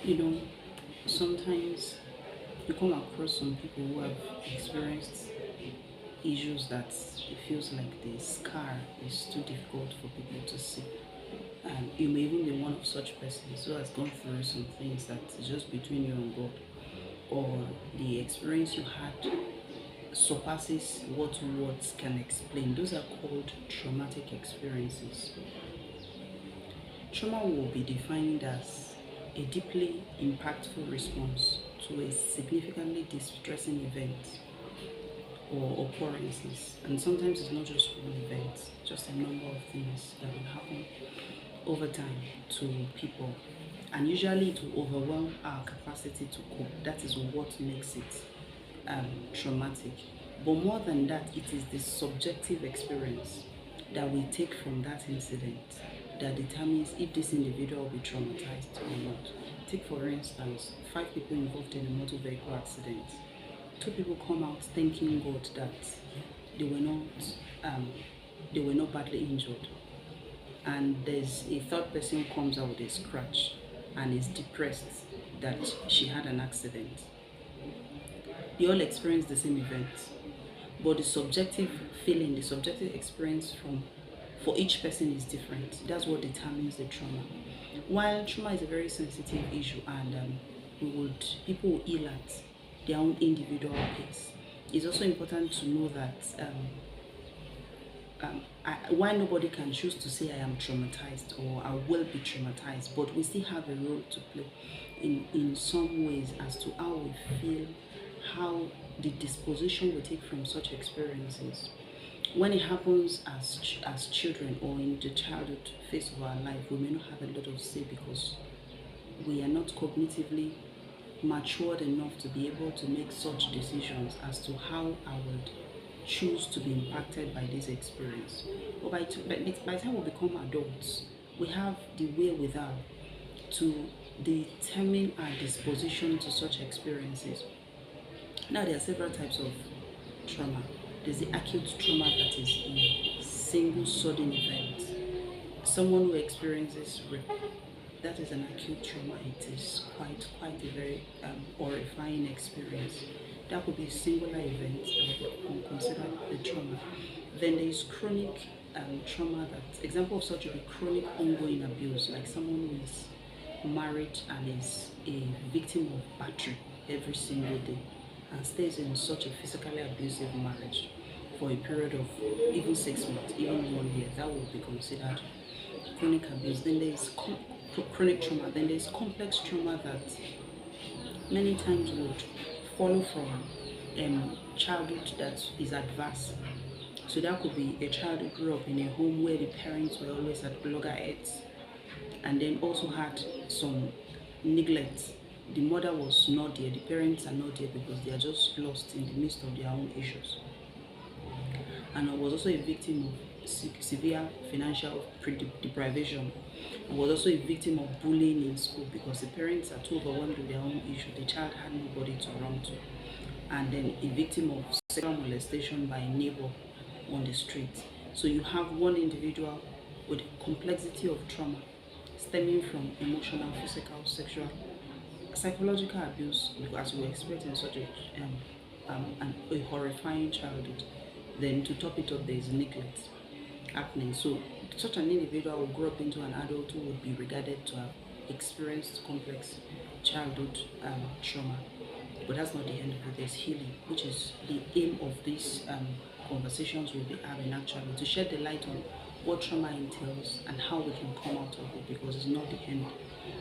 You know, sometimes you come across some people who have experienced issues that it feels like the scar is too difficult for people to see. And you may even be one of such persons who has gone through some things that is just between you and God, or the experience you had surpasses what words can explain. Those are called traumatic experiences. Trauma will be defined as a deeply impactful response to a significantly distressing event or occurrences. And sometimes it's not just one event, just a number of things that will happen over time to people. And usually it will overwhelm our capacity to cope. That is what makes it traumatic. But more than that, it is the subjective experience that we take from that incident that determines if this individual will be traumatized or not. Take for instance, 5 people involved in a motor vehicle accident. 2 people come out thanking God that they were not um, they were not badly injured, and there's a third person who comes out with a scratch and is depressed that she had an accident. They all experience the same event, but the subjective feeling, the subjective experience from for each person is different. That's what determines the trauma. While trauma is a very sensitive issue, and people will heal at their own individual pace, it's also important to know that why nobody can choose to say I am traumatized or I will be traumatized, but we still have a role to play in some ways as to how we feel, how the disposition we take from such experiences. When it happens as children or in the childhood phase of our life, we may not have a lot of say because we are not cognitively matured enough to be able to make such decisions as to how I would choose to be impacted by this experience. But by the time we become adults, we have the wherewithal to determine our disposition to such experiences. Now, there are several types of trauma. There's the acute trauma that is a single sudden event. Someone who experiences rape, that is an acute trauma. It is quite a very horrifying experience. That could be a singular event that we consider the trauma. Then there is chronic trauma. That example of such would be chronic ongoing abuse, like someone who is married and is a victim of battery every single day and stays in such a physically abusive marriage for a period of even 6 months, even 1 year. That would be considered chronic abuse. Then there is chronic trauma. Then there is complex trauma that many times would follow from childhood that is adverse. So that could be a child who grew up in a home where the parents were always at loggerheads and then also had some neglect. The mother was not there, the parents are not there because they are just lost in the midst of their own issues. And I was also a victim of severe financial deprivation. I was also a victim of bullying in school because the parents are too overwhelmed with their own issue. The child had nobody to run to. And then a victim of sexual molestation by a neighbor on the street. So you have one individual with complexity of trauma stemming from emotional, physical, sexual, psychological abuse, as we expect in such a horrifying childhood. Then to top it up, there is neglect happening. So such an individual will grow up into an adult who would be regarded to have experienced complex childhood trauma. But that's not the end of it. There's healing, which is the aim of these conversations we'll be having actually, to shed the light on what trauma entails and how we can come out of it, because it's not the end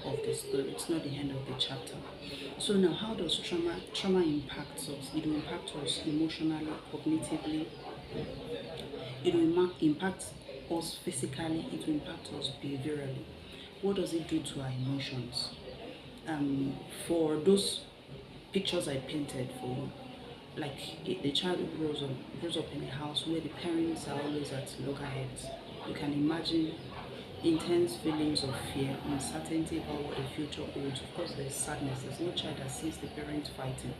of the story, it's not the end of the chapter. So now, how does trauma impact us? It will impact us emotionally, cognitively, it will impact us physically, it will impact us behaviorally. What does it do to our emotions? For those pictures I painted for you, like the child who grows up in a house where the parents are always at loggerheads, you can imagine intense feelings of fear, uncertainty about what the future holds. Of course, there's sadness. There's no child that sees the parents fighting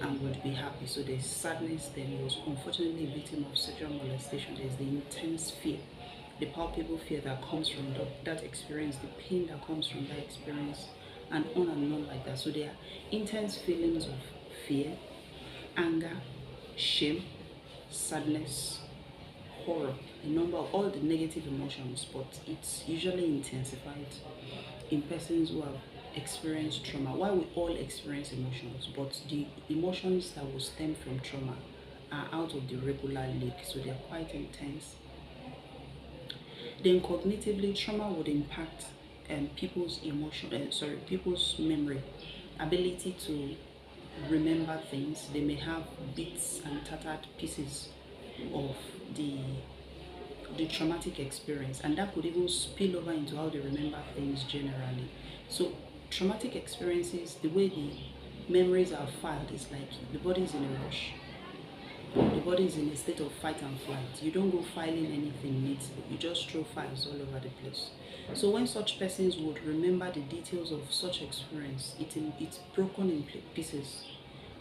and would be happy. So there's sadness. Then he was unfortunately a victim of sexual molestation. There's the intense fear the palpable fear that comes from that experience, the pain that comes from that experience, and on like that. So there are intense feelings of fear, anger, shame, sadness, horror, a number of all the negative emotions, but it's usually intensified in persons who have experienced trauma. Why we all experience emotions, but the emotions that will stem from trauma are out of the regular league, so they're quite intense. Then cognitively, trauma would impact people's memory, ability to remember things. They may have bits and tattered pieces of the traumatic experience, and that could even spill over into how they remember things generally. So traumatic experiences, the way the memories are filed is like the body is in a rush. The body is in a state of fight and flight. You don't go filing anything neatly. You just throw files all over the place. So when such persons would remember the details of such experience, it's broken in pieces.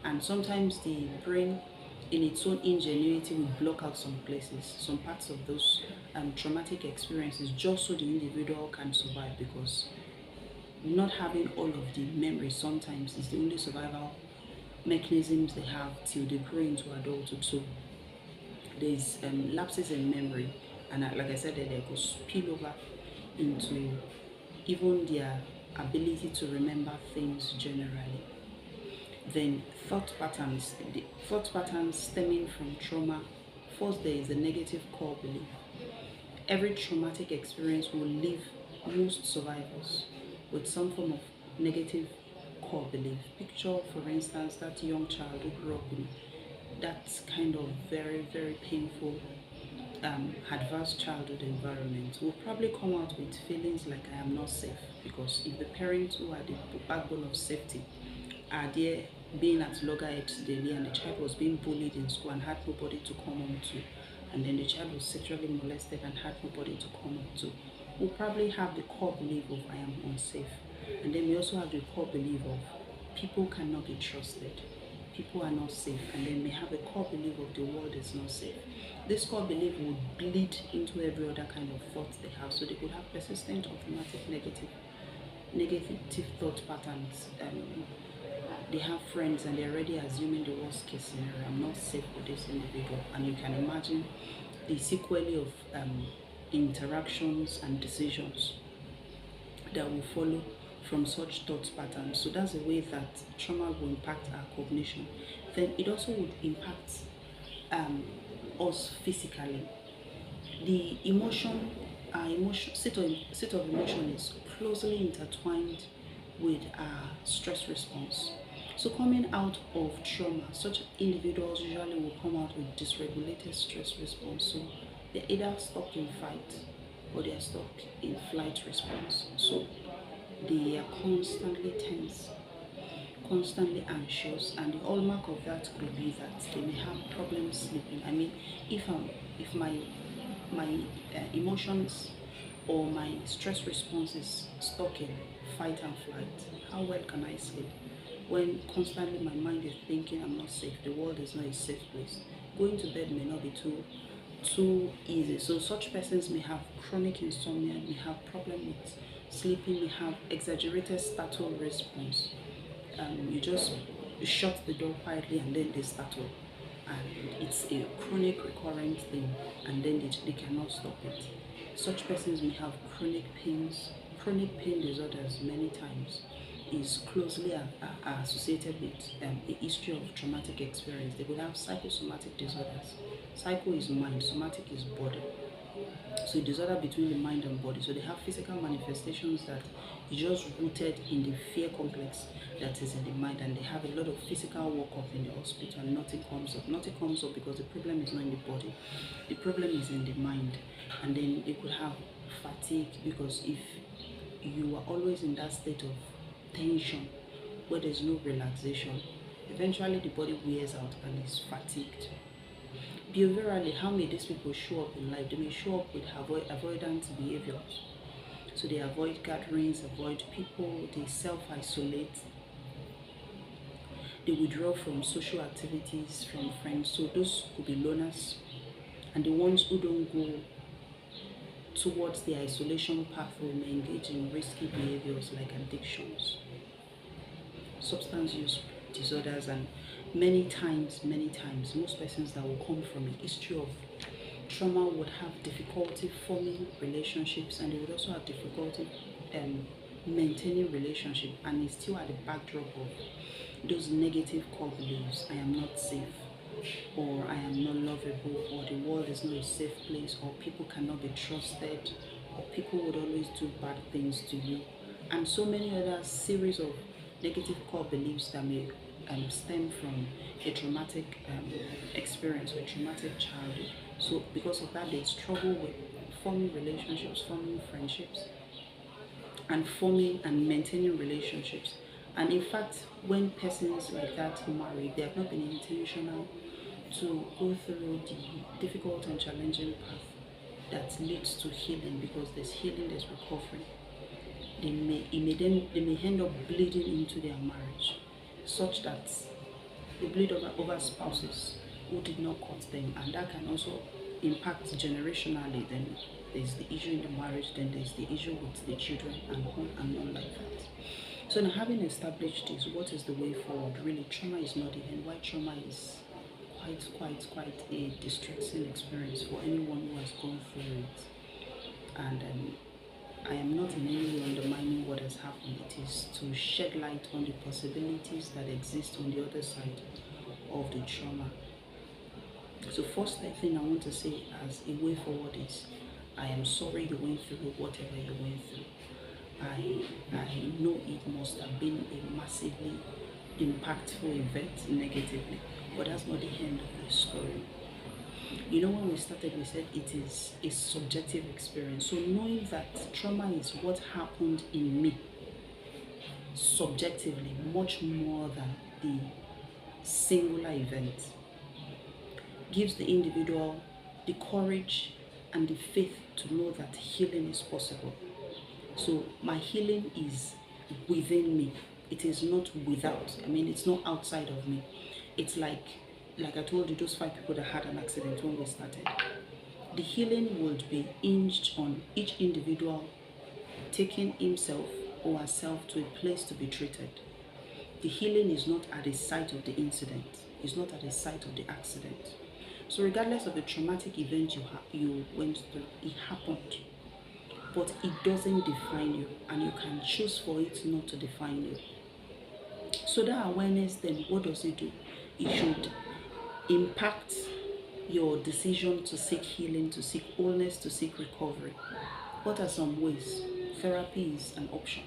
And sometimes the brain, in its own ingenuity, will block out some places, some parts of those traumatic experiences, just so the individual can survive, because not having all of the memory sometimes is the only survival mechanisms they have till they grow into adulthood. So there's lapses in memory, and like I said, they could spill over into even their ability to remember things generally. Then the thought patterns stemming from trauma. First, there is a negative core belief. Every traumatic experience will leave most survivors with some form of negative core belief. Picture, for instance, that young child who grew up in that kind of very, very painful, adverse childhood environment will probably come out with feelings like I am not safe, because if the parents who are the backbone of safety are there being at loggerheads daily, and the child was being bullied in school and had nobody to come home to, and then the child was sexually molested and had nobody to come home to, we'll probably have the core belief of I am unsafe. And then we also have the core belief of people cannot be trusted, people are not safe, and then we have a core belief of the world is not safe. This core belief would bleed into every other kind of thought they have, so they could have persistent, automatic, negative thought patterns. They have friends and they're already assuming the worst case scenario. I'm not safe with this individual, and you can imagine the sequelae of interactions and decisions that will follow from such thought patterns. So that's the way that trauma will impact our cognition. Then it also would impact us physically. The state of emotion is closely intertwined with our stress response. So coming out of trauma, such individuals usually will come out with dysregulated stress response. So they're either stuck in fight or they're stuck in flight response. So they are constantly tense, constantly anxious, and the hallmark of that could be that they may have problems sleeping. I mean, if my emotions or my stress response is stuck in fight and flight, how well can I sleep? When constantly my mind is thinking I'm not safe, the world is not a safe place. Going to bed may not be too easy. So such persons may have chronic insomnia, may have problem with sleeping, may have exaggerated startle response. You just shut the door quietly and then they startle, and it's a chronic recurrent thing, and then they cannot stop it. Such persons may have chronic pain disorders. Many times is closely associated with a history of traumatic experience. They could have psychosomatic disorders. Psycho is mind, somatic is body. So a disorder between the mind and body. So they have physical manifestations that is just rooted in the fear complex that is in the mind, and they have a lot of physical workup in the hospital and nothing comes up. Nothing comes up because the problem is not in the body. The problem is in the mind. And then they could have fatigue, because if you are always in that state of tension where there's no relaxation, eventually the body wears out and is fatigued. Behaviorally, how may these people show up in life? They may show up with avoidant behaviors. So they avoid gatherings, avoid people, they self-isolate, they withdraw from social activities, from friends. So those could be loners. And the ones who don't go towards the isolation pathway may engage in risky behaviors like addictions, substance use disorders, and many times, most persons that will come from a history of trauma would have difficulty forming relationships, and they would also have difficulty maintaining relationship, and it's still at the backdrop of those negative core beliefs: I am not safe, or I am not lovable, or the world is not a safe place, or people cannot be trusted, or people would always do bad things to you, and so many other series of negative core beliefs that may stem from a traumatic experience or a traumatic childhood. So because of that, they struggle with forming relationships, forming friendships, and forming and maintaining relationships. And in fact, when persons like that marry, they have not been intentional to go through the difficult and challenging path that leads to healing, because there's healing, there's recovery. They may end up bleeding into their marriage, such that they bleed over spouses who did not cut them, and that can also impact generationally. Then there's the issue in the marriage, then there's the issue with the children, and on like that. So now, having established this, what is the way forward? Really, trauma is not the end. Why trauma is quite a distressing experience for anyone who has gone through it. And I am not in any way undermining what has happened. It is to shed light on the possibilities that exist on the other side of the trauma. So first thing I want to say as a way forward is, I am sorry you went through whatever you went through. I know it must have been a massively impactful event negatively, but that's not the end of the story. You know, when we started, we said it is a subjective experience. So knowing that trauma is what happened in me subjectively, much more than the singular event, gives the individual the courage and the faith to know that healing is possible. So my healing is within me. It is not without. I mean, it's not outside of me. It's like I told you, those 5 people that had an accident when we started. The healing would be hinged on each individual taking himself or herself to a place to be treated. The healing is not at the site of the incident. It's not at the site of the accident. So regardless of the traumatic event you went through, it happened. But it doesn't define you, and you can choose for it not to define you. So that awareness, then, what does it do? It should impact your decision to seek healing, to seek wholeness, to seek recovery. What are some ways? Therapy is an option.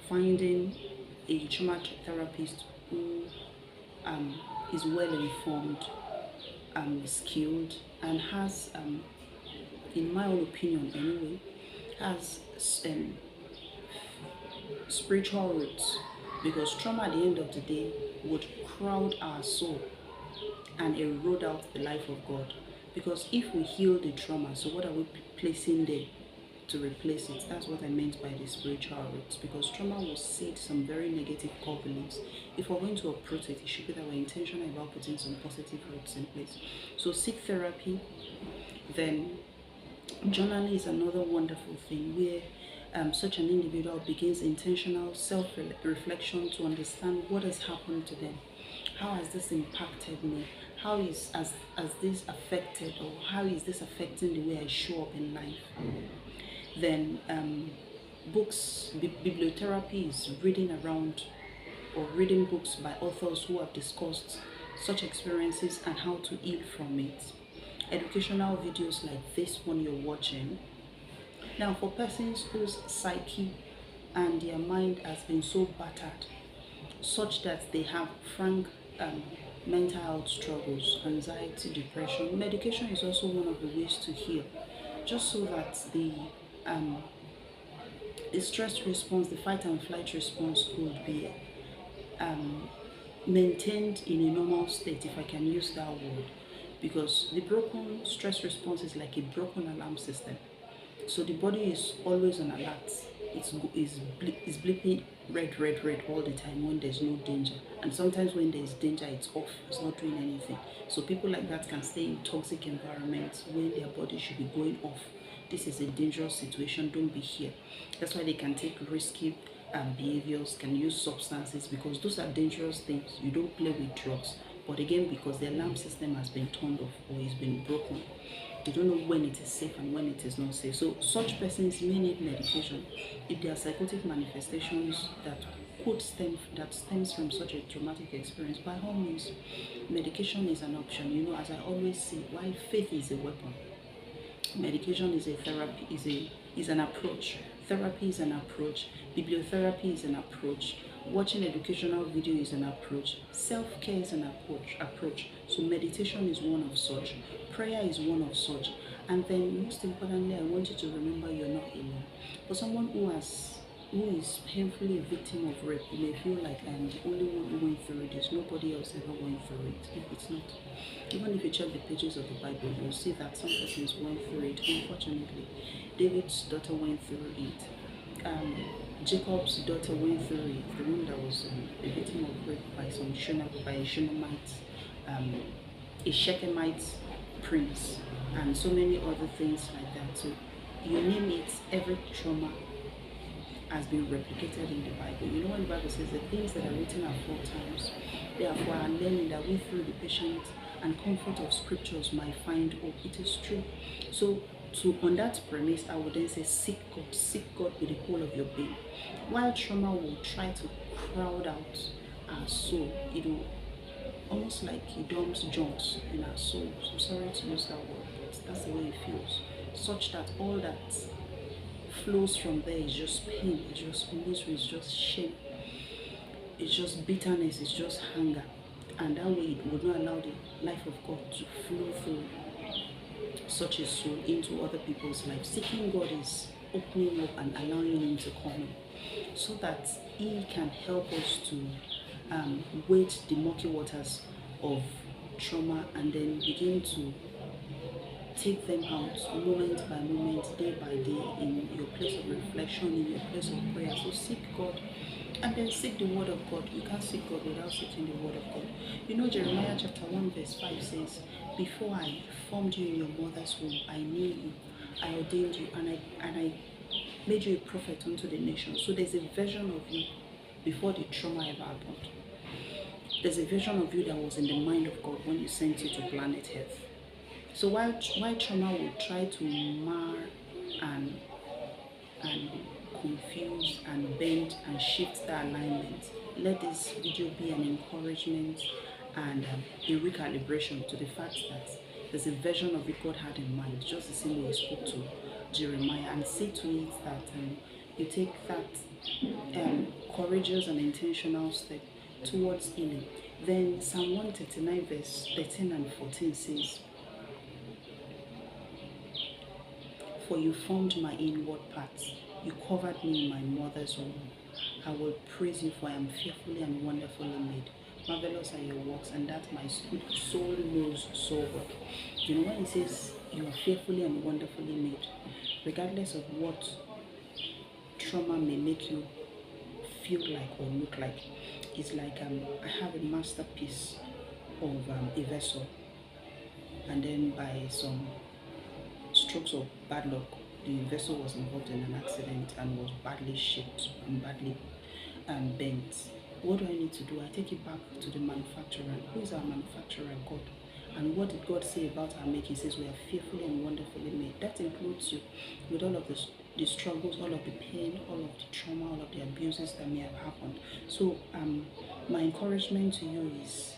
Finding a trauma therapist who is well informed, skilled, and has, in my own opinion anyway, has spiritual roots, because trauma at the end of the day would crowd our soul and erode out the life of God. Because if we heal the trauma, so what are we placing there to replace it? That's what I meant by the spiritual roots, because trauma will seed some very negative core beliefs. If we're going to approach it, it should be that we're intentional about putting some positive roots in place. So seek therapy. Then journaling is another wonderful thing, where such an individual begins intentional self-reflection to understand what has happened to them. How has this impacted me? How has this affected, or how is this affecting the way I show up in life? Then books, bibliotherapy is reading around or reading books by authors who have discussed such experiences and how to heal from it. Educational videos like this one you're watching. Now, for persons whose psyche and their mind has been so battered, such that they have frank mental health struggles, anxiety, depression, medication is also one of the ways to heal, just so that the stress response, the fight and flight response, could be maintained in a normal state, if I can use that word. Because the broken stress response is like a broken alarm system. So the body is always on alert. It's blipping red all the time when there's no danger. And sometimes when there's danger, it's off. It's not doing anything. So people like that can stay in toxic environments when their body should be going off this is a dangerous situation, don't be here. That's why they can take risky behaviors, can use substances, because those are dangerous things. You don't play with drugs. But again, because the alarm system has been turned off or is been broken, they don't know when it is safe and when it is not safe. So such persons may need medication. If there are psychotic manifestations that stems from such a traumatic experience, by all means, medication is an option. You know, as I always say, while faith is a weapon, medication is a therapy, is an approach. Therapy is an approach. Bibliotherapy is an approach. Watching educational video is an approach. Self-care is an approach. So meditation is one of such. Prayer is one of such. And then most importantly, I want you to remember you're not alone. For someone who is painfully a victim of rape, you may feel like I am the only one who went through this. Nobody else ever went through it. It's not. Even if you check the pages of the Bible, you'll see that some persons went through it. Unfortunately, David's daughter went through it. Jacob's daughter went through it. The one that was a victim of rape by a Shunammite, a Shechemite prince, and so many other things like that. So you name it, every trauma has been replicated in the Bible. You know when the Bible says the things that are written are 4 times, therefore are learning that we through the patience and comfort of scriptures might find hope. It is true. So on that premise, I would then say seek God with the whole of your being. While trauma will try to crowd out our soul, it will almost like it dumps junks in our souls. I'm sorry to use that word, but that's the way it feels. Such that all that flows from there is just pain, it's just misery, it's just shame, it's just bitterness, it's just hunger. And that way it would not allow the life of God to flow through such a soul into other people's lives. Seeking God is opening up and allowing Him to come in, so that He can help us to wade the murky waters of trauma and then begin to take them out moment by moment, day by day, in your place of reflection, in your place of prayer. So seek God and then seek the word of God. You can't seek God without seeking the word of God. You know, Jeremiah chapter 1 verse 5 says, before I formed you in your mother's womb, I knew you, I ordained you, and I made you a prophet unto the nations. So there's a version of you before the trauma ever happened. There's a version of you that was in the mind of God when He sent you to planet Earth. So while trauma will try to mar and confuse and bend and shift the alignment, let this video be an encouragement and a recalibration to the fact that there's a version of it God had in mind, just the same way He spoke to Jeremiah, and see to it that you take that courageous and intentional step towards healing. Then Psalm 139 verse 13 and 14 says, for you formed my inward parts, you covered me in my mother's womb. I will praise you, for I am fearfully and wonderfully made. Marvelous are your works, and that my soul knows so well. You know, when He says you are fearfully and wonderfully made, regardless of what trauma may make you feel like or look like, it's like I have a masterpiece of a vessel, and then by some strokes of bad luck, the vessel was involved in an accident and was badly shaped and badly bent. What do I need to do? I take it back to the manufacturer. Who is our manufacturer? God. And what did God say about our make? He says we are fearfully and wonderfully made. That includes you with all of the struggles, all of the pain, all of the trauma, all of the abuses that may have happened. So my encouragement to you is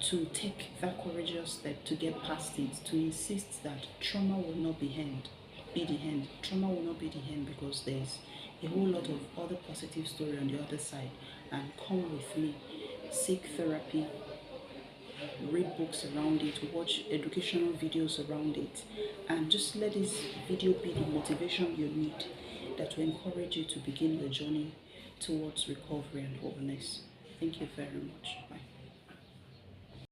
to take that courageous step to get past it, to insist that trauma will not be the end. Trauma will not be the end, because there's a whole lot of other positive story on the other side. And come with me, seek therapy, read books around it, watch educational videos around it, and just let this video be the motivation you need that will encourage you to begin your journey towards recovery and wholeness. Thank you very much. Bye.